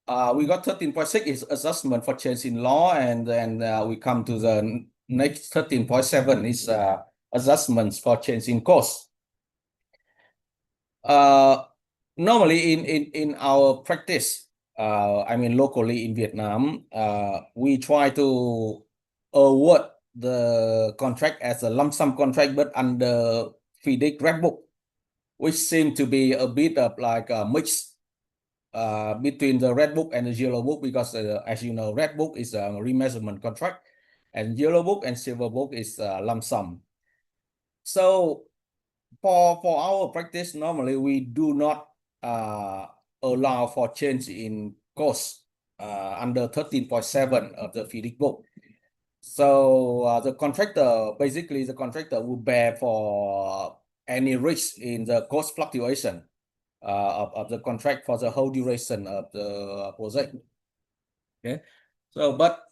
we got 13.6 is adjustment for change in law, and then we come to the next 13.7 is adjustments for change in cost. Normally in our practice, I mean locally in Vietnam, we try to award the contract as a lump sum contract, but under FCT red book, which seems to be a bit of like a mix between the red book and the yellow book, because as you know, red book is a remeasurement contract, and yellow book and silver book is lump sum. So for our practice, normally we do not allow for change in cost under 13.7 of the FCT book. So the contractor, basically the contractor will bear for any risk in the cost fluctuation of the contract for the whole duration of the project. Okay, so but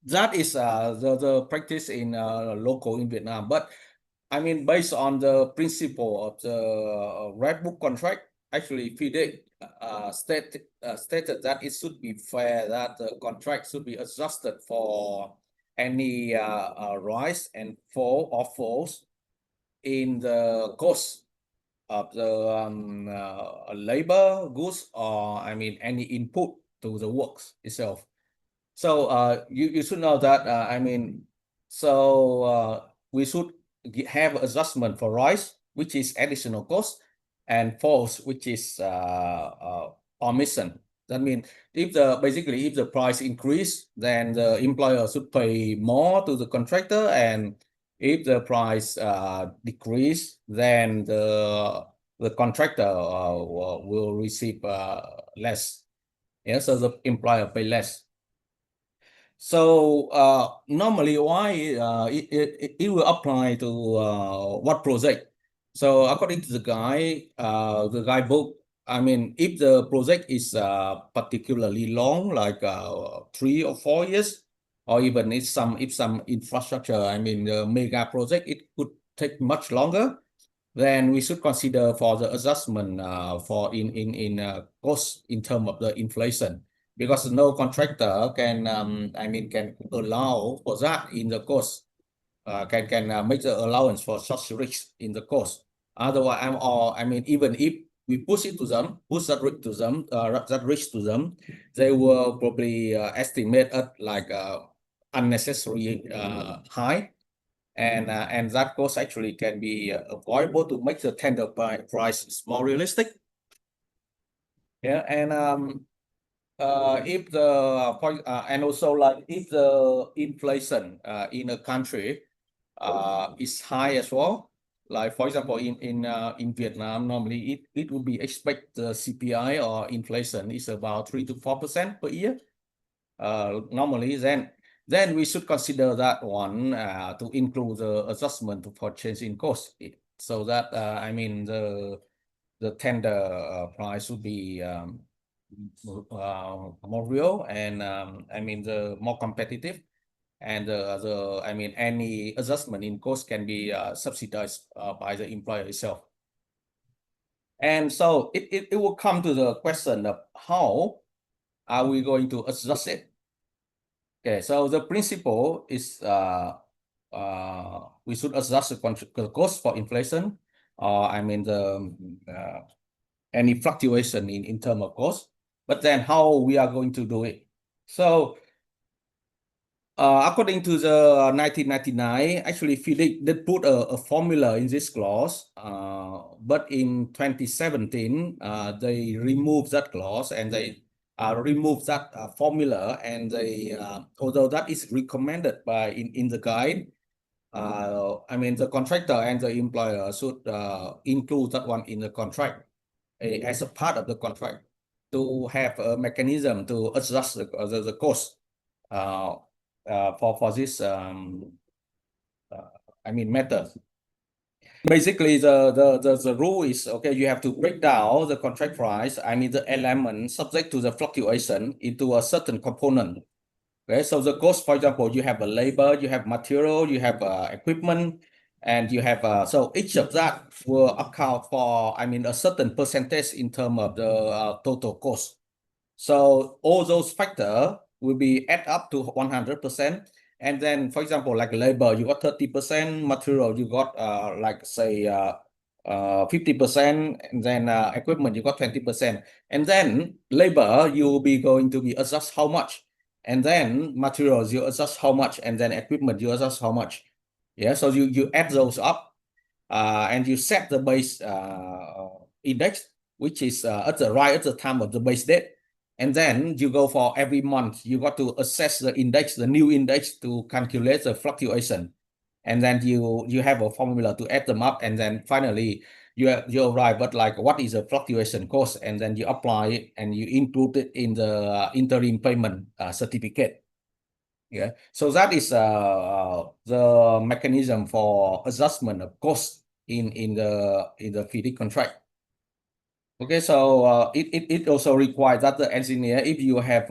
that is the practice in local in Vietnam. But I mean, based on the principle of the red book contract, actually FCT stated that it should be fair, that the contract should be adjusted for any rise and fall or falls in the cost of the labor, goods, or I mean any input to the works itself. So you should know that I mean, so we should have adjustment for rise, which is additional cost, and falls, which is omission. That means if basically if the price increase, then the employer should pay more to the contractor, and if the price decrease, then the contractor will receive less. Yeah, so the employer pay less. So normally, why it will apply to what project? So according to the guidebook, I mean, if the project is particularly long, like 3 or 4 years, or even if some infrastructure, I mean, the mega project, it could take much longer, then we should consider for the adjustment for in cost in terms of the inflation, because no contractor can I mean can allow for that in the cost, can make the allowance for such risk in the cost. Otherwise, I mean, even if we push that risk to them, they will probably estimate it like unnecessary high, and that cost actually can be avoidable to make the tender price more realistic. Yeah, and if the and also like if the inflation in a country is high as well, like for example in Vietnam, normally it would be expect the CPI or inflation is about 3 to 4% per year. Normally, then we should consider that one to include the adjustment for change in cost, so that I mean the tender price would be more real, and I mean the more competitive, and the I mean any adjustment in cost can be subsidized by the employer itself. And so it will come to the question of how are we going to adjust it. Okay, so the principle is we should adjust the cost for inflation, or I mean the any fluctuation in terms of cost. But then how we are going to do it? So according to the 1999, actually FCT did put a formula in this clause, but in 2017 they removed that clause, and they remove that formula, and they although that is recommended by in the guide, I mean the contractor and the employer should include that one in the contract as a part of the contract, to have a mechanism to adjust the cost for this I mean method. Basically, the rule is, okay, you have to break down the contract price, I mean the element subject to the fluctuation, into a certain component. Okay, so the cost, for example, you have a labor, you have material, you have equipment, and you have so each of that will account for, I mean, a certain percentage in terms of the total cost. So all those factors will be add up to 100%. And then, for example, like labor, you got 30%, material, you got like say 50%, and then equipment, you got 20%. And then labor, you will be going to be adjust how much. And then materials, you adjust how much, and then equipment, you adjust how much. Yeah, so you add those up, and you set the base index, which is at the time of the base date. And then you go for every month, you got to assess the index, the new index, to calculate the fluctuation. And then you have a formula to add them up, and then finally you arrive at like what is the fluctuation cost, and then you apply it and you include it in the interim payment certificate. Yeah, so that is the mechanism for adjustment of cost in the FIDIC contract. Okay, so it also requires that the engineer, if you have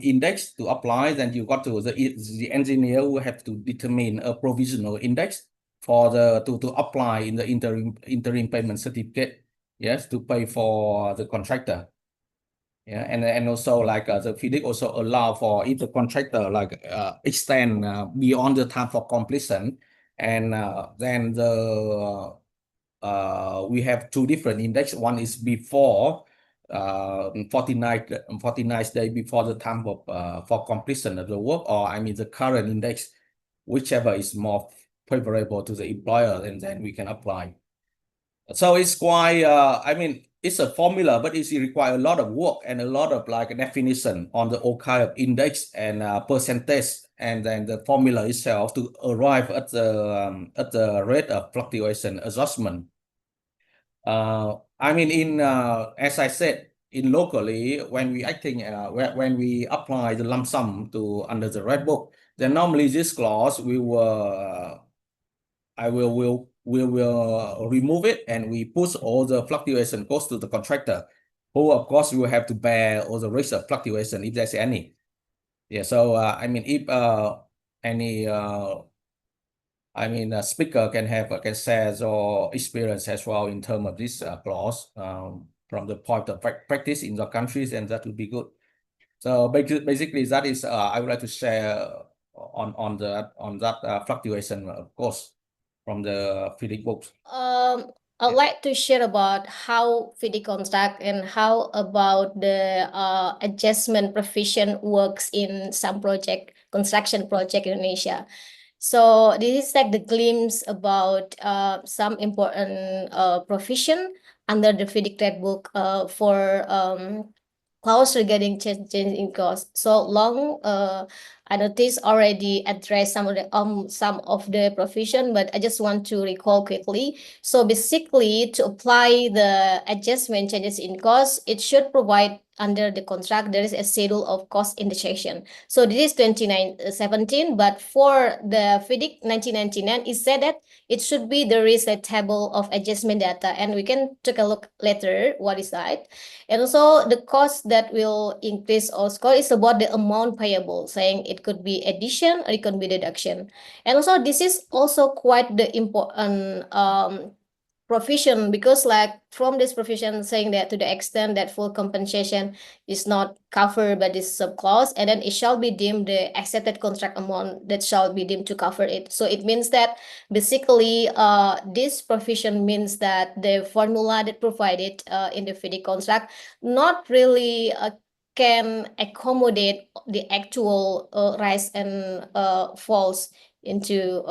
index to apply, then you got to the engineer will have to determine a provisional index for the to apply in the interim payment certificate. Yes, to pay for the contractor. Yeah, and also like the FIDIC also allow for if the contractor like extend beyond the time for completion, and then we have two different index. One is before 49 days before the time of for completion of the work, or the current index, whichever is more favorable to the employer, and then we can apply. So it's quite, it's a formula, but it requires a lot of work and a lot of like definition on the all kind of index and percentage, and then the formula itself to arrive at the rate of fluctuation adjustment. As I said, in locally, when we acting, when we apply the lump sum to under the red book, then normally this clause we will we will remove it, and we push all the fluctuation cost to the contractor, who of course will have to bear all the risk of fluctuation if there's any. Yeah, so if any speaker can share your experience as well in terms of this clause from the point of practice in the countries, and that would be good. So basically that is I would like to share on that fluctuation cost from the FIDIC books. I'd like to share about how FIDIC contract and how about the adjustment provision works in some construction project in Indonesia. So this is like the glimpse about some important provision under the FIDIC Red Book for clause regarding change in cost. So long I noticed already addressed some of the provision, but I just want to recall quickly. So basically, to apply the adjustment changes in cost, it should provide under the contract there is a schedule of cost indexation. So this is 2017, but for the FIDIC 1999, it said that it should be there is a table of adjustment data, and we can take a look later what is that. And also the cost that will increase or score is about the amount payable, saying it could be addition or it could be deduction. And also this is also quite the important provision, because like from this provision saying that to the extent that full compensation is not covered by this subclause, and then it shall be deemed the accepted contract amount that shall be deemed to cover it. So it means that basically this provision means that the formula that provided in the FIDIC contract not really can accommodate the actual rise and falls into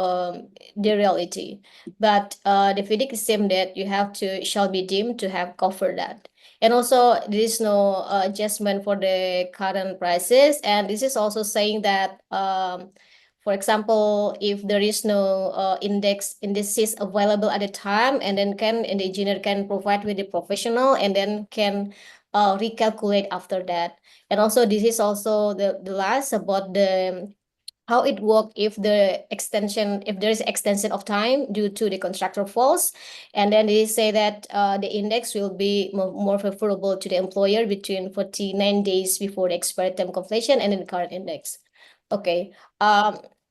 the reality. But the FIDIC system that you have to shall be deemed to have covered that. And also there is no adjustment for the current prices. And this is also saying that for example, if there is no indices available at the time, and then the engineer can provide with the professional, and then can recalculate after that. And also this is also the last about the how it work if there is extension of time due to the contractor falls, and then they say that the index will be more favorable to the employer between 49 days before the expired term completion and then the current index. Okay.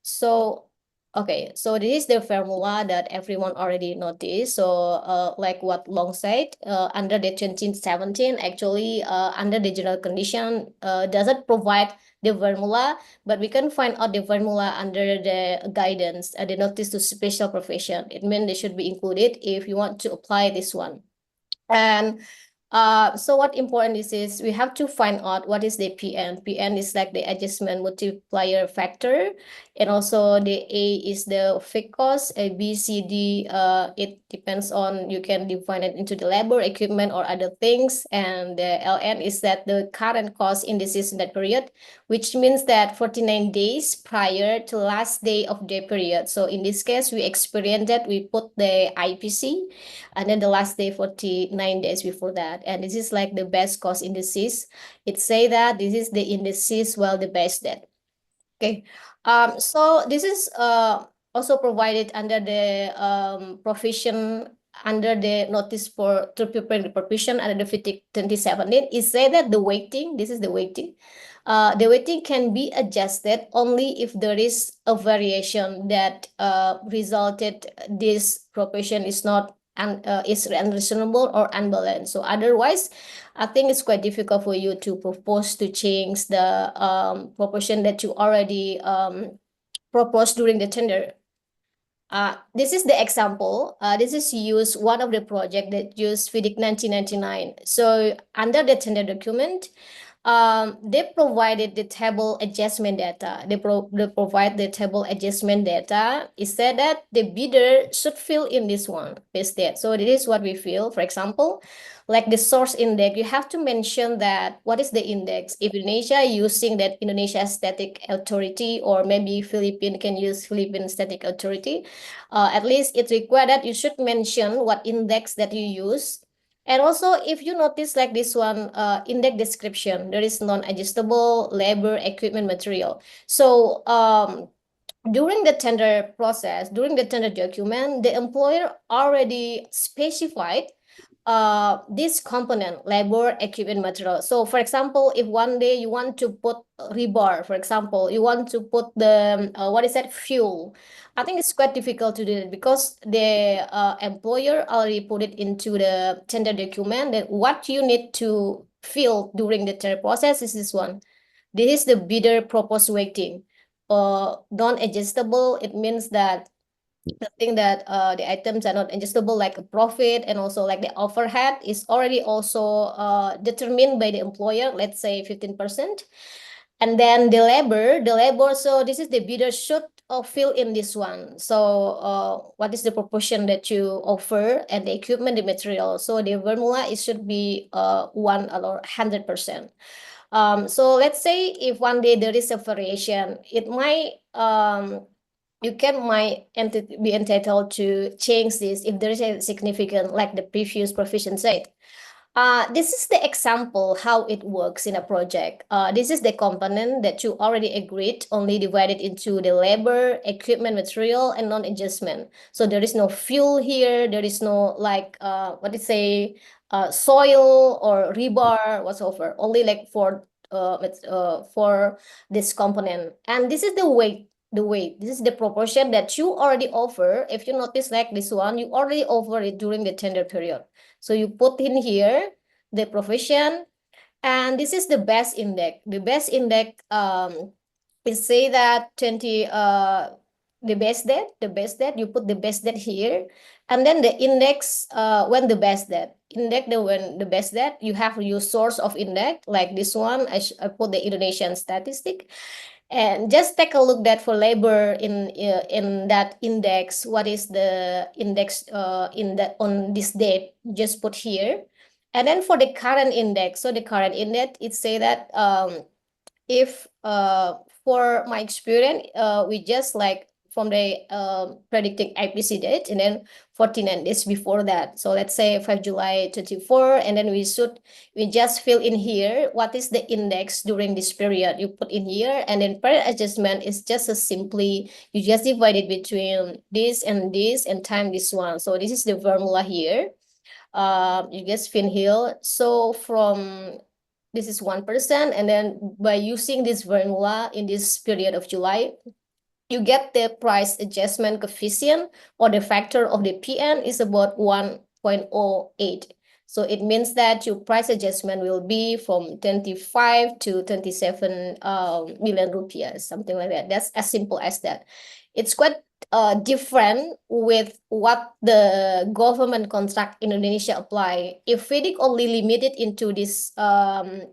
So Okay, so this is the formula that everyone already noticed. So, like what Long said, under the 2017, actually, under the general condition, doesn't provide the formula, but we can find out the formula under the guidance, the notice to special profession. It means they should be included if you want to apply this one. And so what important is we have to find out what is the PN. PN is like the adjustment multiplier factor, and also the A is the fixed cost. A, B, C, D. It depends on, you can define it into the labor, equipment, or other things. And the LN is that the current cost indices in that period, which means that 49 days prior to last day of the period. So in this case, we experienced that we put the IPC, and then the last day 49 days before that, and this is like the best cost indices. It say that this is the indices, well, the best that. Okay, so this is also provided under the provision, under the notice for to prepare the provision under the FCT 2017. It say that the weighting, this is the weighting. The weighting can be adjusted only if there is a variation that resulted this provision is not is unreasonable or unbalanced. So otherwise, I think it's quite difficult for you to propose to change the proportion that you already proposed during the tender. This is the example. This is use one of the project that used FIDIC 1999. So under the tender document, they provided the table adjustment data. They provide the table adjustment data. It said that the bidder should fill in this one, pasted. So this is what we fill. For example, like the source index, you have to mention that what is the index. If Indonesia using that Indonesia Static Authority, or maybe Philippines can use Philippine Static Authority, at least it's required that you should mention what index that you use. And also, if you notice like this one, index description, there is non-adjustable labor, equipment, material. So during the tender process, during the tender document, the employer already specified this component, labor, equipment, material. So for example, if one day you want to put rebar, for example, you want to put the what is that, fuel, I think it's quite difficult to do it because the employer already put it into the tender document that what you need to fill during the tender process is this one. This is the bidder proposed weighting. Non-adjustable, it means that the thing that the items are not adjustable, like a profit, and also like the overhead is already also determined by the employer, let's say 15%. And then the labor, so this is the bidder should fill in this one. So what is the proportion that you offer, and the equipment, the material. So the formula, it should be 1 or 100%. So let's say if one day there is a variation, it might you might be entitled to change this if there is a significant, like the previous provision said. This is the example how it works in a project. This is the component that you already agreed, only divided into the labor, equipment, material, and non-adjustment. So there is no fuel here. There is no like what do you say, soil or rebar whatsoever. Only like for this component. And this is the weight. This is the proportion that you already offer. If you notice like this one, you already offer it during the tender period. So you put in here the provision, and this is the best index. The best index is say that 20 the best that you put the best that here, and then the index when the best that index, when the best that you have your source of index, like this one. I put the Indonesian statistic. And just take a look that for labor in that index, what is the index in that on this date, just put here. And then for the current index, so the current index, it say that if for my experience, we just like from the predicting IPC date, and then 49 days before that. So let's say 5 July 24, and then we just fill in here what is the index during this period. You put in here, and then per adjustment is just as simply you just divide it between this and time this one. So this is the formula here. You just fill here. So from this is 1%, and then by using this formula in this period of July, you get the price adjustment coefficient, or the factor of the PN is about 1.08. So it means that your price adjustment will be from 25 to 27 million rupiah, something like that. That's as simple as that. It's quite different with what the government contract in Indonesia apply. If FIDIC only limited into this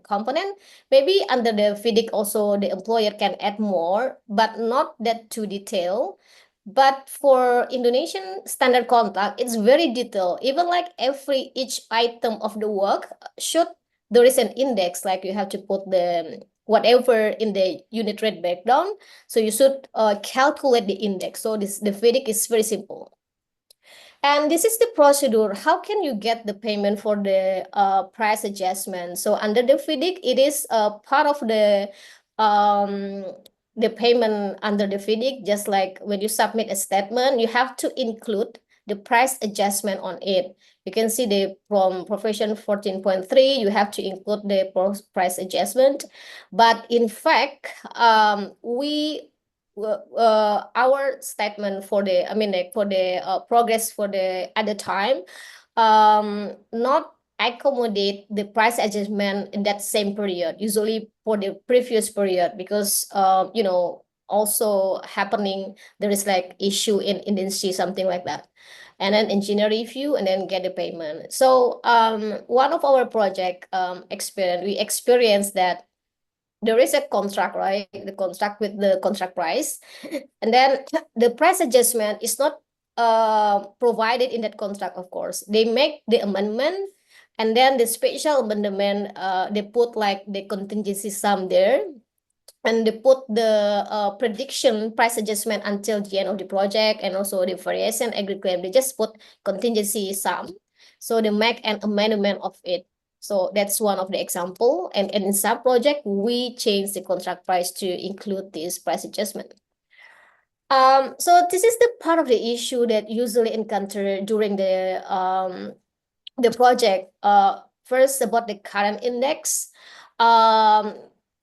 component, maybe under the FIDIC also the employer can add more, but not that too detailed. But for Indonesian standard contract, it's very detailed. Even like each item of the work should, there is an index, like you have to put the whatever in the unit rate breakdown. So you should calculate the index. So the FIDIC is very simple. And this is the procedure. How can you get the payment for the price adjustment? So under the FIDIC, it is part of the payment under the FIDIC. Just like when you submit a statement, you have to include the price adjustment on it. You can see from provision 14.3, you have to include the price adjustment. But in fact, our statement for the, for the progress for the at the time, not accommodate the price adjustment in that same period, usually for the previous period, because also happening, there is like issue in industry, something like that. And then engineer review and then get the payment. So one of our project we experienced that there is a contract, right? The contract with the contract price. And then the price adjustment is not provided in that contract, of course. They make the amendment, and then the special amendment, they put like the contingency sum there, and they put the prediction price adjustment until the end of the project, and also the variation agreed claim. They just put contingency sum. So they make an amendment of it. So that's one of the example. And in some project, we change the contract price to include this price adjustment. So this is the part of the issue that usually encounter during the project. First, about the current index.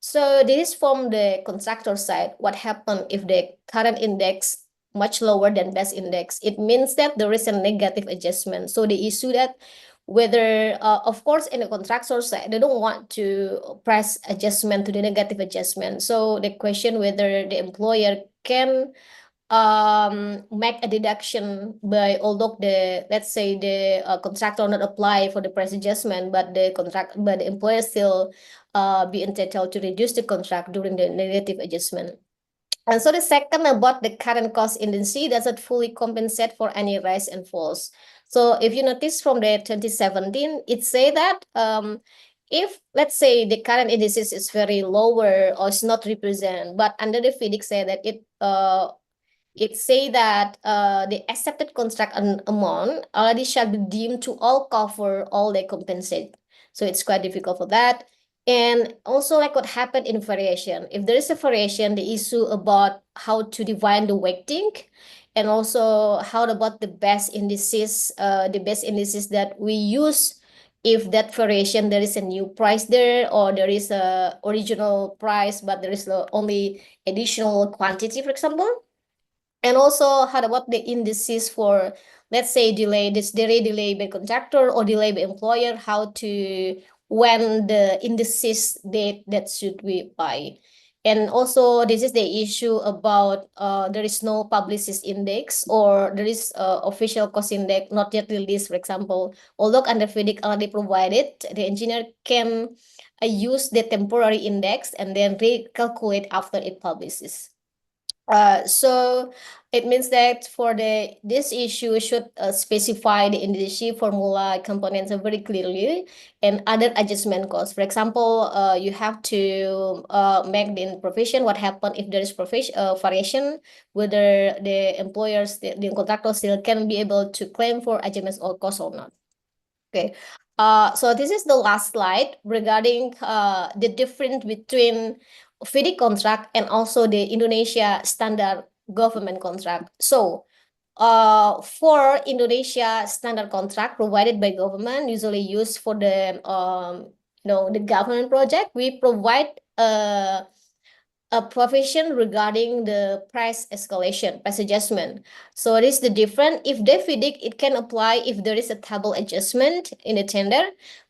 So this is from the contractor side. What happened if the current index much lower than best index? It means that there is a negative adjustment. So the issue that whether, of course, in the contractor side, they don't want to price adjustment to the negative adjustment. So the question whether the employer can make a deduction by, although the, let's say the contractor not apply for the price adjustment, but the employer still be entitled to reduce the contract during the negative adjustment. And so the second, about the current cost indice doesn't fully compensate for any rise and falls. So if you notice from the 2017, it say that if, let's say, the current indices is very lower or is not represent, but under the FIDIC say that it say that the accepted contract amount already shall be deemed to all cover all they compensate. So it's quite difficult for that. And also, like what happened in variation, if there is a variation, the issue about how to divide the weighting, and also how about the best indices that we use. If that variation, there is a new price there, or there is a original price, but there is only additional quantity, for example. And also, how about the indices for, let's say, delay by contractor or delay by employer, when the indices date that should we buy. And also, this is the issue about there is no publicist index, or there is official cost index not yet released, for example. Although under FIDIC already provided, the engineer can use the temporary index and then recalculate after it publishes. So it means that for this issue should specify the indice formula components very clearly, and other adjustment costs. For example, you have to make the provision what happen if there is variation, whether the employers, the contractor still can be able to claim for adjustments or costs or not. Okay. So this is the last slide regarding the difference between FIDIC contract and also the Indonesia standard government contract. So for Indonesia standard contract provided by government, usually used for the the government project, we provide a provision regarding the price escalation, price adjustment. So it is the different. If they FIDIC, it can apply if there is a table adjustment in the tender.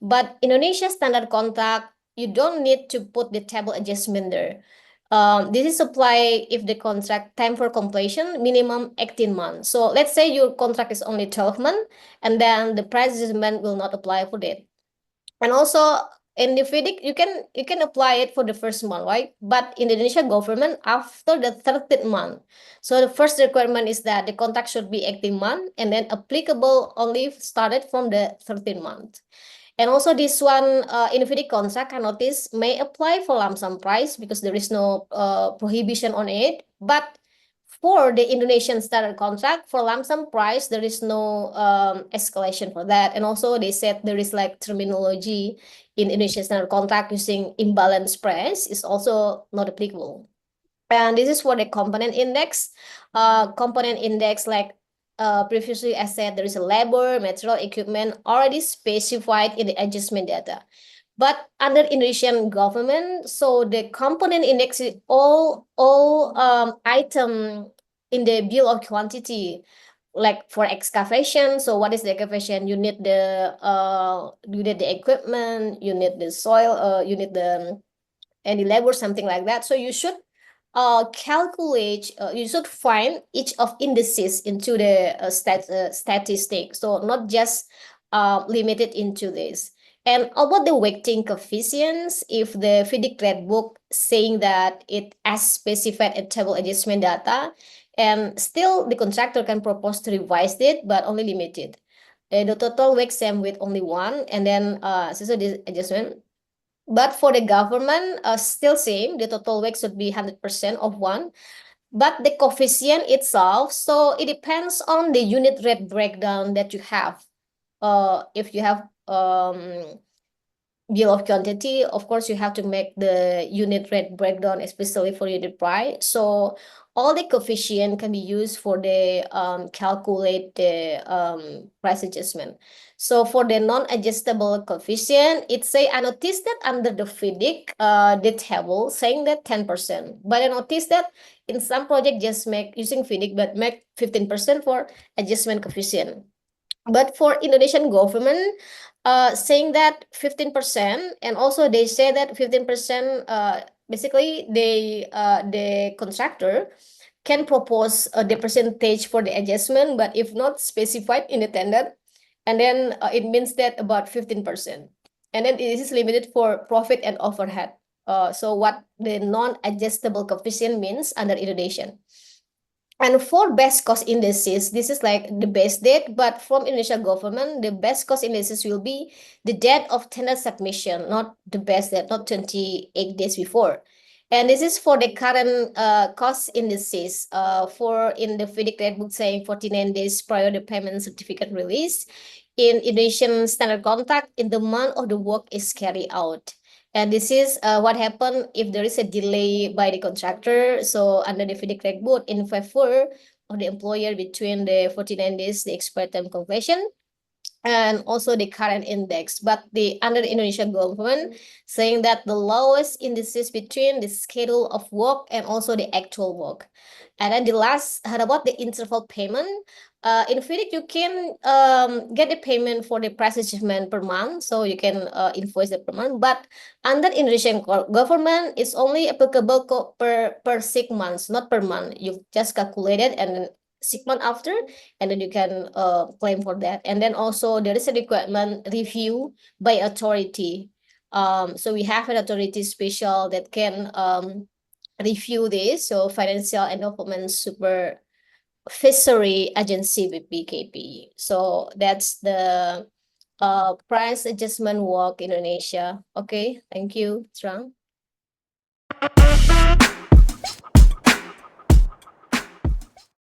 But Indonesia standard contract, you don't need to put the table adjustment there. This is apply if the contract time for completion minimum 18 months. So let's say your contract is only 12 months, and then the price adjustment will not apply for that. And also in the FIDIC, you can apply it for the first month, right? But in the Indonesia government, after the 13th month. So the first requirement is that the contract should be 18 months, and then applicable only started from the 13th month. And also this one, in FIDIC contract, I notice may apply for lump sum price because there is no prohibition on it. But for the Indonesian standard contract, for lump sum price, there is no escalation for that. And also they said there is like terminology in Indonesian standard contract using imbalance price is also not applicable. And this is for the component index. Component index, like previously I said, there is a labor, material, equipment already specified in the adjustment data. But under Indonesian government, so the component index is all item in the bill of quantity. Like for excavation, so what is the excavation? You need the equipment, you need the soil, you need the any labor, something like that. So you should calculate, you should find each of indices into the statistic. So not just limited into this. And about the weighting coefficients, if the FIDIC Red Book saying that it as specified a table adjustment data, and still the contractor can propose to revise it, but only limited. The total weight same with only one, and then so this adjustment. But for the government, still same, the total weight should be 100% of one. But the coefficient itself, so it depends on the unit rate breakdown that you have. If you have bill of quantity, of course, you have to make the unit rate breakdown, especially for unit price. So all the coefficient can be used for the calculate the price adjustment. So for the non-adjustable coefficient, it say I noticed that under the FIDIC, the table saying that 10%. But I noticed that in some project just make using FIDIC, but make 15% for adjustment coefficient. But for Indonesian government, saying that 15%, and also they say that 15%, basically the contractor can propose the percentage for the adjustment, but if not specified in the tender, and then it means that about 15%. And then it is limited for profit and overhead. So what the non-adjustable coefficient means under Indonesian. And for best cost indices, this is like the best date, but from Indonesia government, the best cost indices will be the date of tender submission, not the best date, not 28 days before. And this is for the current cost indices. For in the FIDIC Red Book saying 49 days prior to payment certificate release. In Indonesian standard contract, in the month of the work is carried out. And this is what happened if there is a delay by the contractor. So under the FIDIC Red Book, in favor of the employer between the 49 days, the expiry time completion, and also the current index. But the under the Indonesian government saying that the lowest indices between the schedule of work and also the actual work. And then the last, how about the interval payment? In FIDIC, you can get the payment for the price achievement per month, so you can invoice it per month. But under Indonesian government, it's only applicable per 6 months, not per month. You just calculate it and then 6 months after, and then you can claim for that. And then also there is a requirement review by authority. So we have an authority special that can review this. So Financial and Development Supervisory Agency with BKP. So that's the price adjustment work in Indonesia. Okay, thank you, Trang.